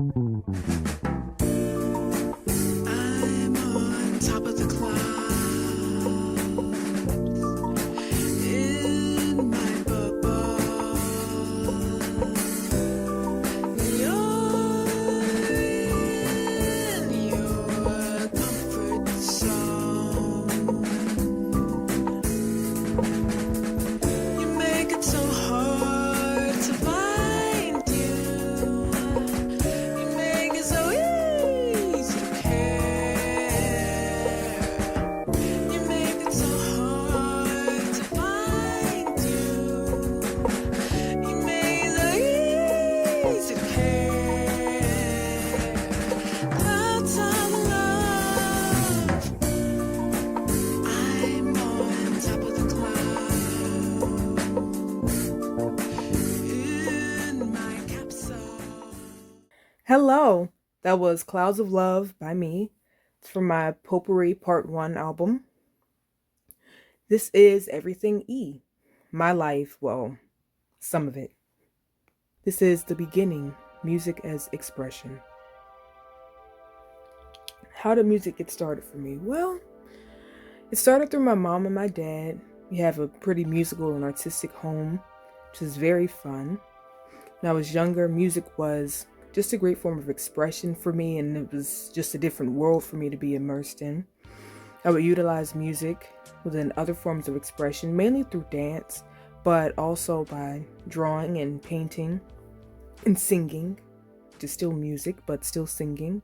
I'm on top of the clouds in my bubble. You're in your comfort zone. You make it so hard to find you. You make it so easy to care. You make it so hard to find you. You make it so easy to care. Clouds of love. I'm on top of the clouds in my capsule. Hello, that was Clouds of Love by me. It's from my Potpourri Part 1 album. This is Everything E, my life, well, some of it. This is the beginning, music as expression. How did music get started for me? Well, it started through my mom and my dad. We have a pretty musical and artistic home, which is very fun. When I was younger, music was just a great form of expression for me, and it was just a different world for me to be immersed in. I would utilize music within other forms of expression, mainly through dance, but also by drawing and painting and singing, which is still music, but still singing.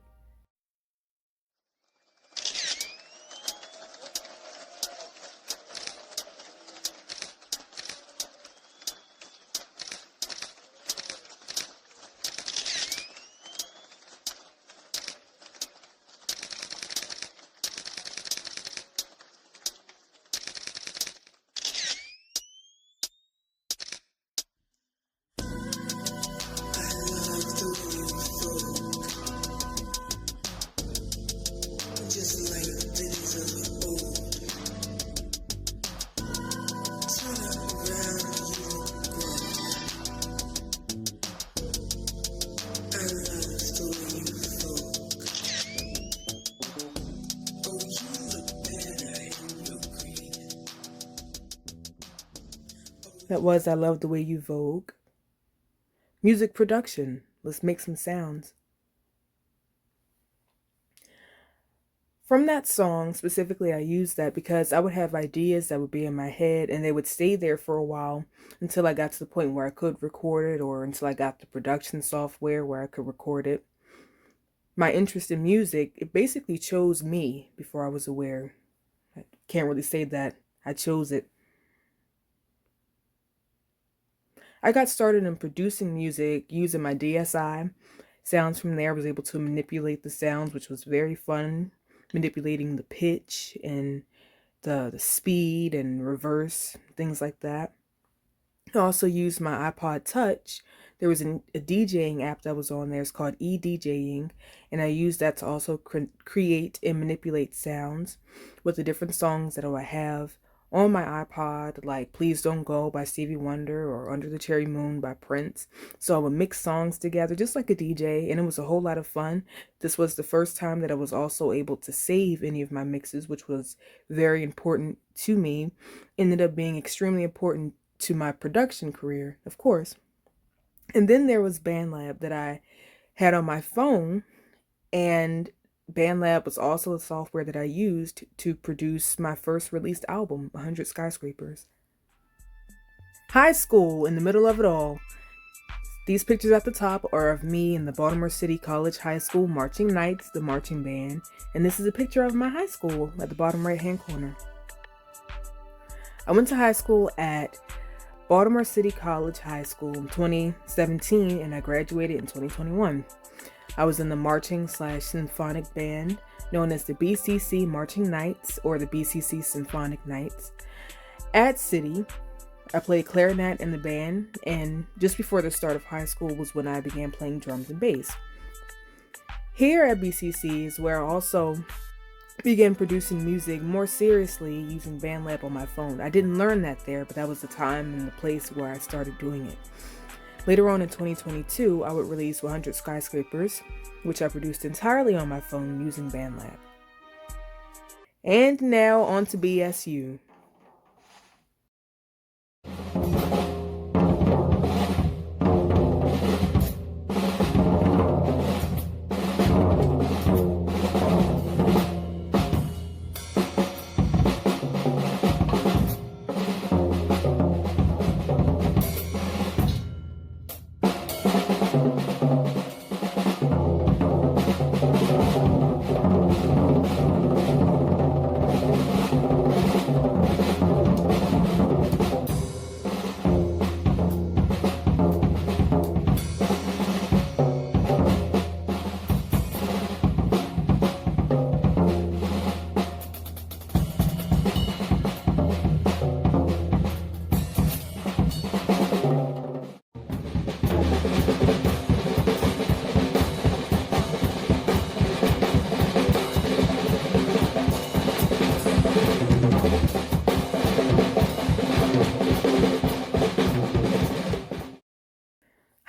Just like days of old. Turn around, you look grown. I love the way you folk. Oh, you look better in your green. That was I Love the Way You Vogue. Music production. Let's make some sounds. From that song, specifically, I used that because I would have ideas that would be in my head and they would stay there for a while until I got to the point where I could record it, or until I got the production software where I could record it. My interest in music, it basically chose me before I was aware. I can't really say that I chose it. I got started in producing music using my DSi. Sounds from there, I was able to manipulate the sounds, which was very fun. Manipulating the pitch and the speed and reverse, things like that. I also used my iPod Touch. There was a DJing app that was on there. It's called eDJing, and I used that to also create and manipulate sounds with the different songs that I would have on my iPod, like Please Don't Go by Stevie Wonder or Under the Cherry Moon by Prince. So I would mix songs together just like a DJ, and it was a whole lot of fun. This was the first time that I was also able to save any of my mixes, which was very important to me. Ended up being extremely important to my production career, of course. And then there was BandLab that I had on my phone, and BandLab was also a software that I used to produce my first released album, 100 Skyscrapers. High school, in the middle of it all. These pictures at the top are of me in the Baltimore City College High School Marching Knights, the marching band, and this is a picture of my high school at the bottom right-hand corner. I went to high school at Baltimore City College High School in 2017, and I graduated in 2021. I was in the marching/symphonic band known as the BCC Marching Knights, or the BCC Symphonic Knights. At City, I played clarinet in the band, and just before the start of high school was when I began playing drums and bass. Here at BCC is where I also began producing music more seriously using BandLab on my phone. I didn't learn that there, but that was the time and the place where I started doing it. Later on in 2022, I would release 100 Skyscrapers, which I produced entirely on my phone using BandLab. And now on to BSU.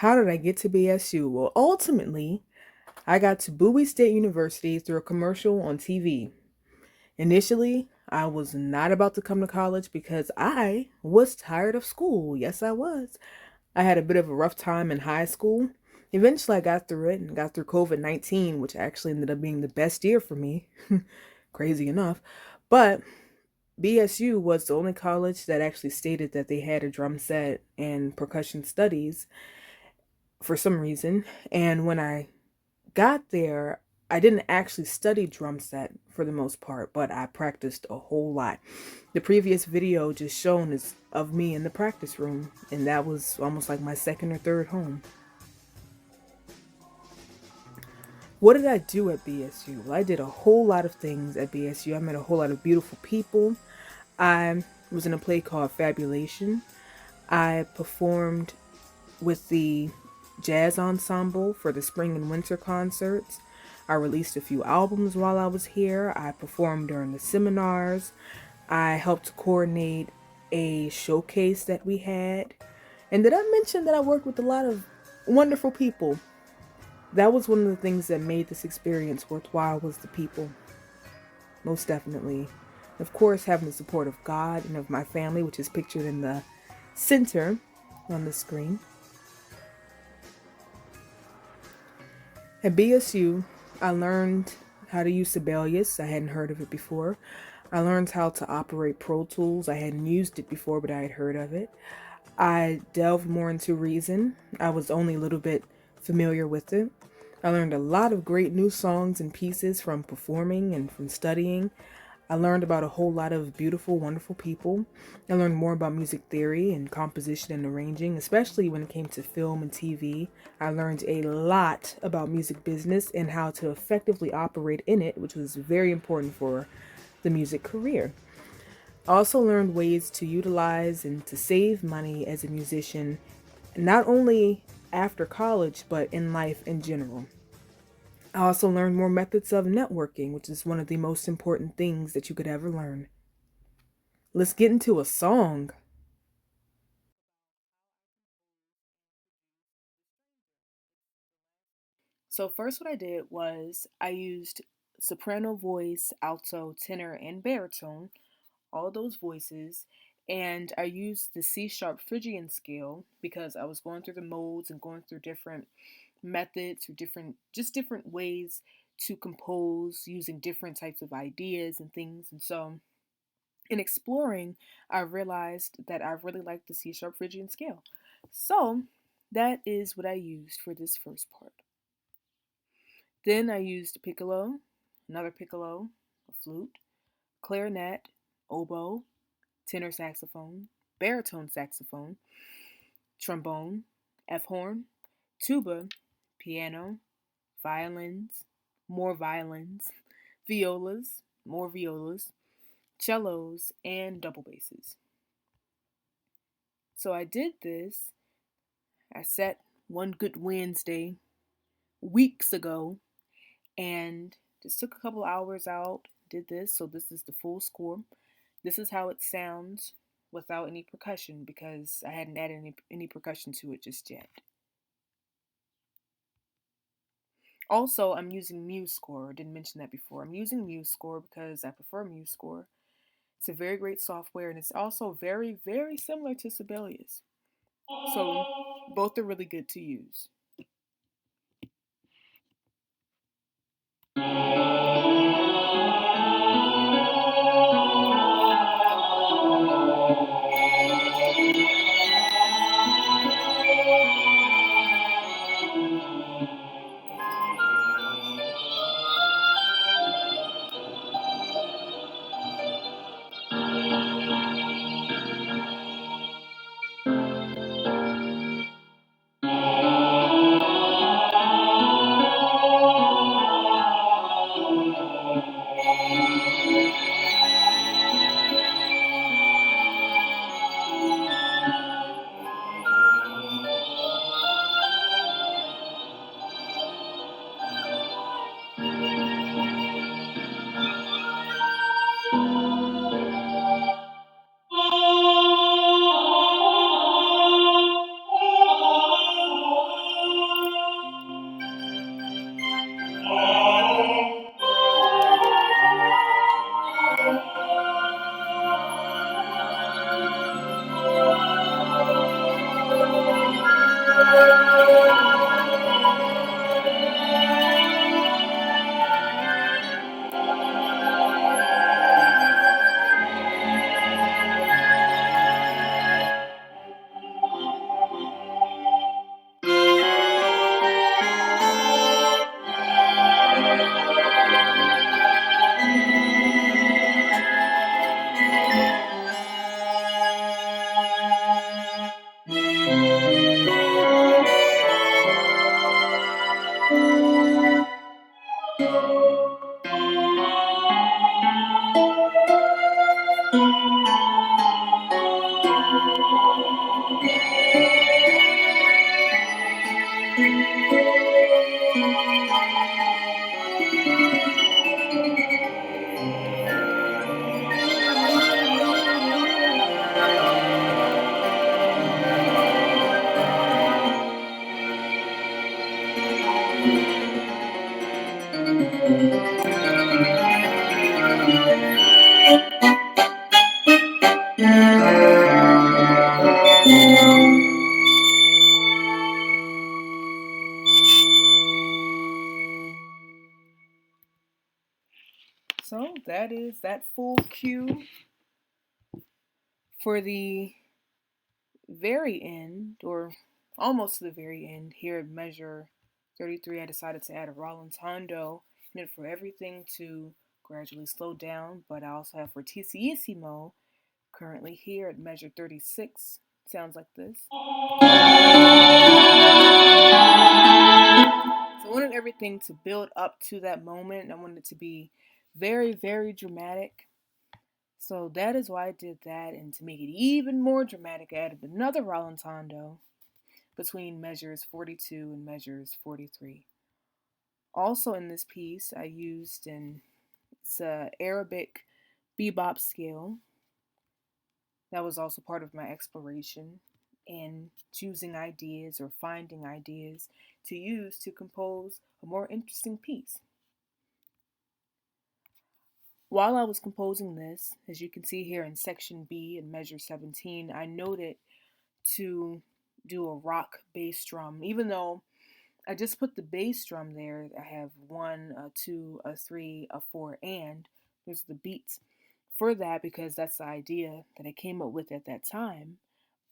How did I get to BSU? Well, ultimately, I got to Bowie State University through a commercial on TV. Initially, I was not about to come to college because I was tired of school. Yes, I was. I had a bit of a rough time in high school. Eventually, I got through it and got through COVID-19, which actually ended up being the best year for me. Crazy enough. But BSU was the only college that actually stated that they had a drum set and percussion studies for some reason. And when I got there, I didn't actually study drum set for the most part, but I practiced a whole lot. The previous video just shown is of me in the practice room, and that was almost like my second or third home. What did I do at BSU? Well, I did a whole lot of things at BSU. I met a whole lot of beautiful people. I was in a play called Fabulation. I performed with the jazz ensemble for the spring and winter concerts. I released a few albums while I was here. I performed during the seminars. I helped coordinate a showcase that we had. And did I mention that I worked with a lot of wonderful people? That was one of the things that made this experience worthwhile was the people. Most definitely. Of course, having the support of God and of my family, which is pictured in the center on the screen. At BSU, I learned how to use Sibelius. I hadn't heard of it before. I learned how to operate Pro Tools. I hadn't used it before, but I had heard of it. I delved more into Reason. I was only a little bit familiar with it. I learned a lot of great new songs and pieces from performing and from studying. I learned about a whole lot of beautiful, wonderful people. I learned more about music theory and composition and arranging, especially when it came to film and TV. I learned a lot about music business and how to effectively operate in it, which was very important for the music career. I also learned ways to utilize and to save money as a musician, not only after college, but in life in general. I also learned more methods of networking, which is one of the most important things that you could ever learn. Let's get into a song. So, first, what I did was I used soprano voice, alto, tenor, and baritone, all those voices, and I used the C sharp Phrygian scale because I was going through the modes and going through different methods or different ways to compose using different types of ideas and things. And so in exploring, I realized that I really liked the C sharp Phrygian scale. So that is what I used for this first part. Then I used piccolo, another piccolo, a flute, clarinet, oboe, tenor saxophone, baritone saxophone, trombone, F horn, tuba, piano, violins, violas, more violas, cellos, and double basses. So I did this. I sat one good Wednesday weeks ago and just took a couple hours out, did this. So this is the full score. This is how it sounds without any percussion because I hadn't added any percussion to it just yet. Also, I'm using MuseScore. I didn't mention that before. I'm using MuseScore because I prefer MuseScore. It's a very great software and it's also very, very similar to Sibelius. So both are really good to use. So that is that full cue for the very end, or almost to the very end, here at measure 33, I decided to add a rallentando in it for everything to gradually slow down. But I also have fortissimo currently here at measure 36. Sounds like this. So I wanted everything to build up to that moment. I wanted it to be very, very dramatic. So that is why I did that. And to make it even more dramatic, I added another rallentando between measures 42 and measures 43. Also in this piece, I used it's a Arabic bebop scale. That was also part of my exploration in choosing ideas or finding ideas to use to compose a more interesting piece. While I was composing this, as you can see here in section B in measure 17, I noted to do a rock bass drum, even though I just put the bass drum there. I have one, a two, a three, a four, and there's the beats for that because that's the idea that I came up with at that time.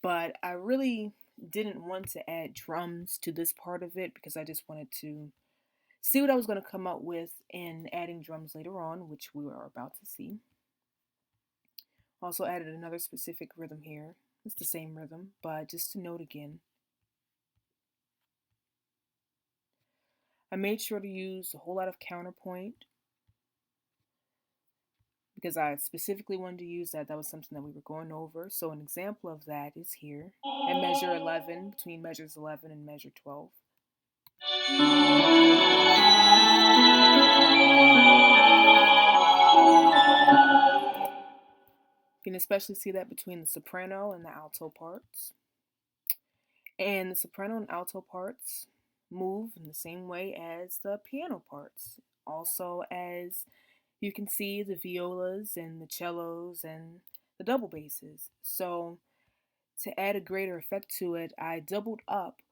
But I really didn't want to add drums to this part of it because I just wanted to see what I was going to come up with in adding drums later on, which we are about to see. Also added another specific rhythm here. It's the same rhythm, but just to note again, I made sure to use a whole lot of counterpoint because I specifically wanted to use that. That was something that we were going over. So an example of that is here at measure 11, between measures 11 and measure 12. You can especially see that between the soprano and the alto parts. And the soprano and alto parts move in the same way as the piano parts. Also, as you can see, the violas and the cellos and the double basses. So, to add a greater effect to it, I doubled up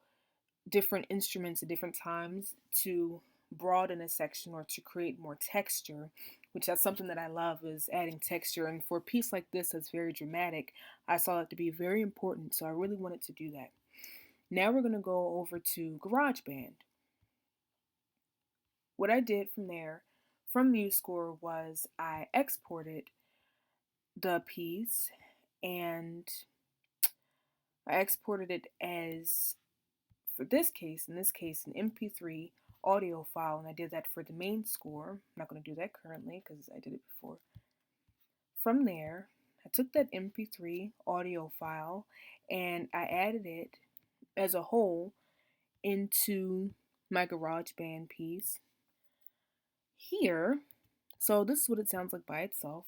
different instruments at different times to broaden a section or to create more texture, which that's something that I love, is adding texture. And for a piece like this that's very dramatic, I saw that to be very important, so I really wanted to do that. Now we're going to go over to GarageBand. What I did from there, from MuseScore, was I exported the piece and I exported it as, for this case, in this case, an MP3 audio file, and I did that for the main score. I'm not going to do that currently because I did it before. From there, I took that MP3 audio file and I added it as a whole into my GarageBand piece here. So this is what it sounds like by itself.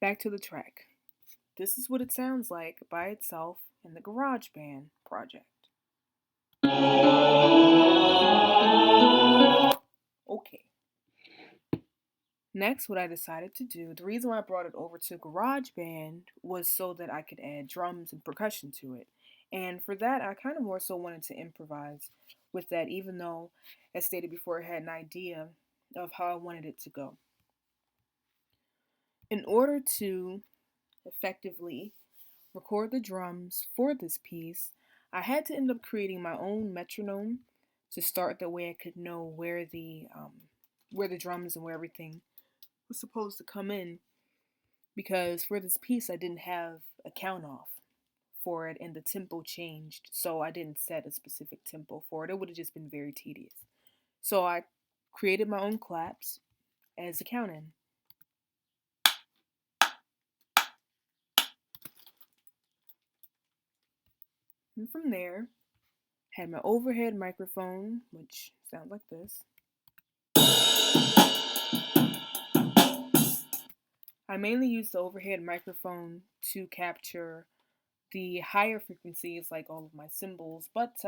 Back to the track. This is what it sounds like by itself in the GarageBand project. Okay. Next, what I decided to do, the reason why I brought it over to GarageBand was so that I could add drums and percussion to it. And for that, I kind of more so wanted to improvise with that, even though, as stated before, I had an idea of how I wanted it to go. In order to effectively record the drums for this piece, I had to end up creating my own metronome to start. That way I could know where the drums and where everything was supposed to come in, because for this piece I didn't have a count off for it and the tempo changed, so I didn't set a specific tempo for it. It would have just been very tedious. So I created my own claps as a count in. And from there, had my overhead microphone, which sounds like this. I mainly use the overhead microphone to capture the higher frequencies, like all of my cymbals, but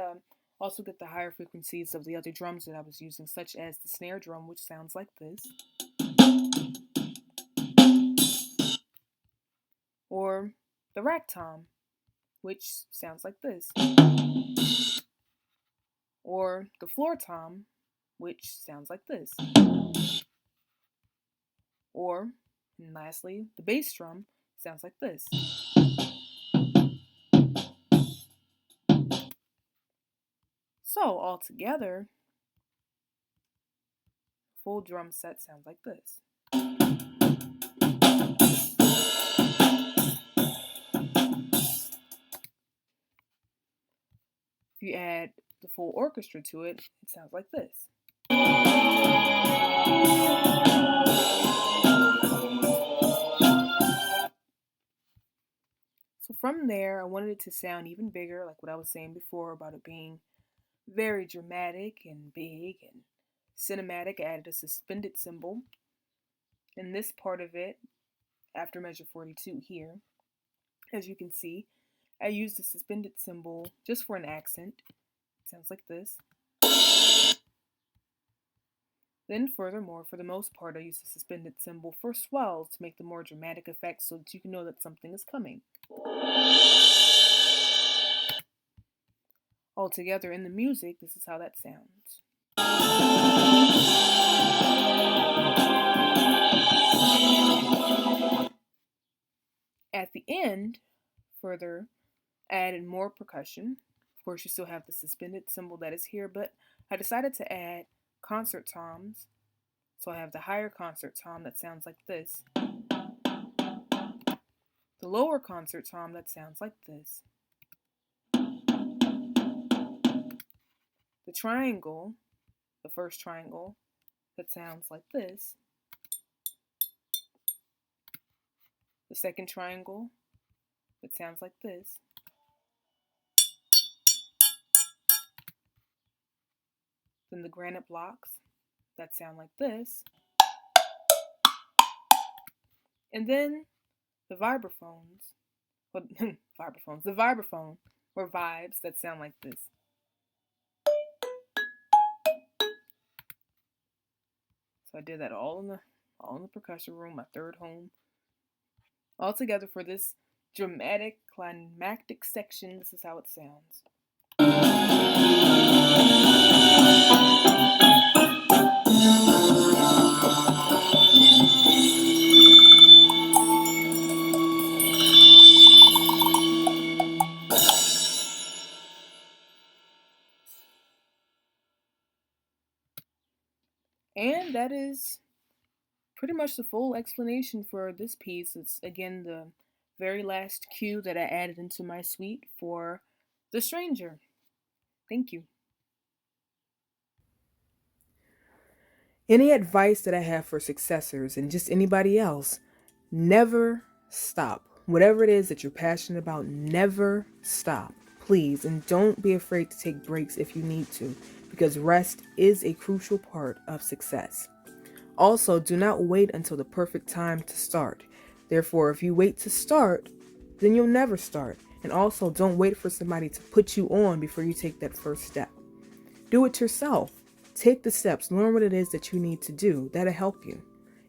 also get the higher frequencies of the other drums that I was using, such as the snare drum, which sounds like this, or the rack tom, which sounds like this, or the floor tom, which sounds like this, or, and lastly, the bass drum sounds like this. So altogether, full drum set sounds like this. If you add the full orchestra to it, it sounds like this. So from there, I wanted it to sound even bigger, like what I was saying before about it being very dramatic and big and cinematic. I added a suspended cymbal. In this part of it, after measure 42 here, as you can see, I used a suspended cymbal just for an accent. It sounds like this. Then furthermore, for the most part, I use a suspended cymbal for swells to make the more dramatic effect so that you can know that something is coming. Altogether in the music, this is how that sounds. At the end, further added more percussion. Of course, you still have the suspended cymbal that is here, but I decided to add concert toms. So I have the higher concert tom that sounds like this, the lower concert tom that sounds like this. triangle, the first triangle, that sounds like this. The second triangle, that sounds like this. Then the granite blocks, that sound like this. And then the vibraphones, well, the vibraphone, or vibes that sound like this. So I did that all in the percussion room, my third home. All together for this dramatic, climactic section. This is how it sounds. And that is pretty much the full explanation for this piece. It's again the very last cue that I added into my suite for The Stranger. Thank you. Any advice that I have for successors and just anybody else, never stop. Whatever it is that you're passionate about, never stop. Please, and don't be afraid to take breaks if you need to, because rest is a crucial part of success. Also, do not wait until the perfect time to start. Therefore, if you wait to start, then you'll never start. And also, don't wait for somebody to put you on before you take that first step. Do it yourself. Take the steps, learn what it is that you need to do. That'll help you.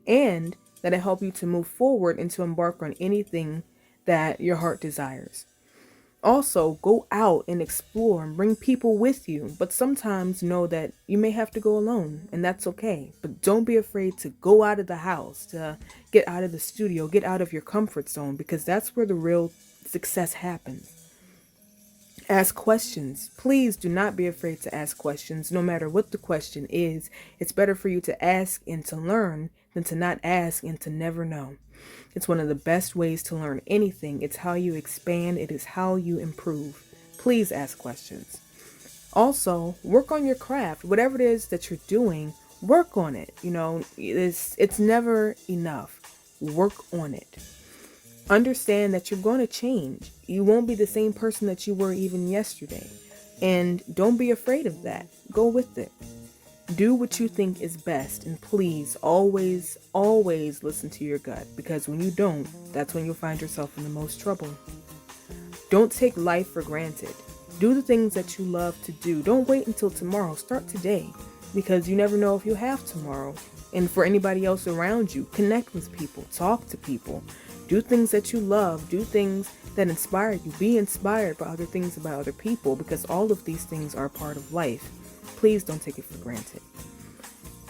And that'll help you to move forward and to embark on anything that your heart desires. Also, go out and explore and bring people with you, but sometimes know that you may have to go alone, and that's okay. But don't be afraid to go out of the house, to get out of the studio, get out of your comfort zone, because that's where the real success happens. Ask questions. Please do not be afraid to ask questions, no matter what the question is. It's better for you to ask and to learn than to not ask and to never know. It's one of the best ways to learn anything. It's how you expand. It is how you improve. Please ask questions. Also, work on your craft. Whatever it is that you're doing, work on it. It's never enough. Work on it. Understand that you're going to change. You won't be the same person that you were even yesterday. And don't be afraid of that. Go with it. Do what you think is best, and please always, always listen to your gut, because when you don't, that's when you'll find yourself in the most trouble. Don't take life for granted. Do the things that you love to do. Don't wait until tomorrow. Start today, because you never know if you'll have tomorrow. And for anybody else around you, connect with people, talk to people, do things that you love, do things that inspire you. Be inspired by other things about other people, because all of these things are part of life. Please don't take it for granted.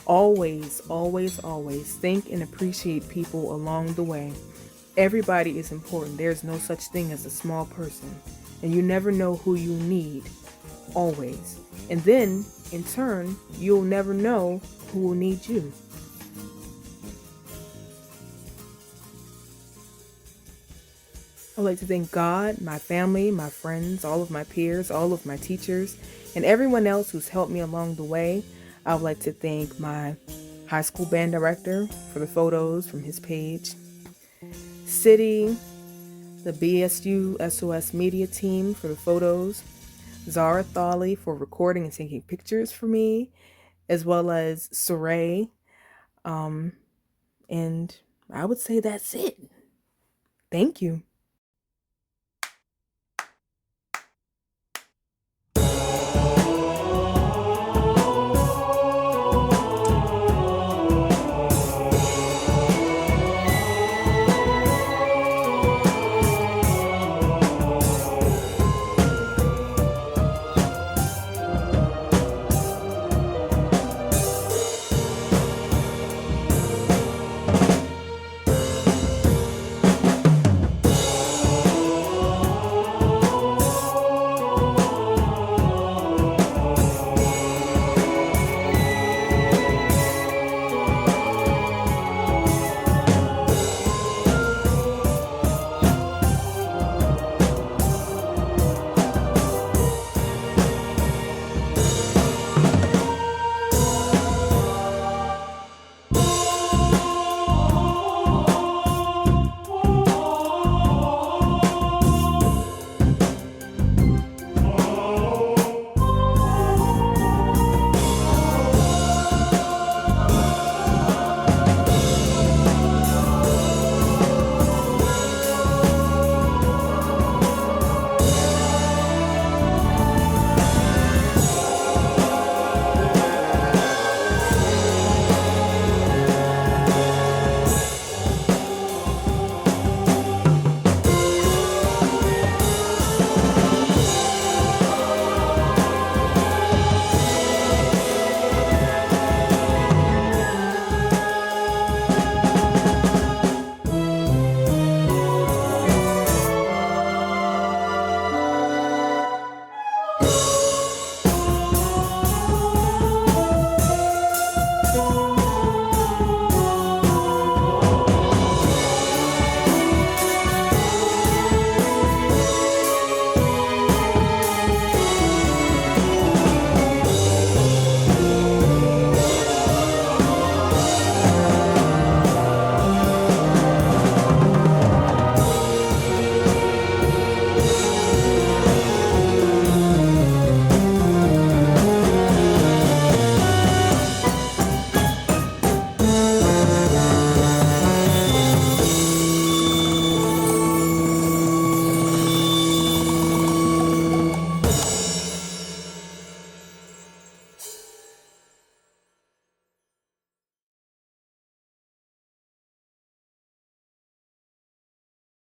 Always, always, always think and appreciate people along the way. Everybody is important. There's no such thing as a small person. And you never know who you need. Always. And then, in turn, you'll never know who will need you. I'd like to thank God, my family, my friends, all of my peers, all of my teachers, and everyone else who's helped me along the way. I would like to thank my high school band director for the photos from his page, City, the BSU SOS media team for the photos, Zara Thawley for recording and taking pictures for me, as well as Saray. And I would say that's it. Thank you.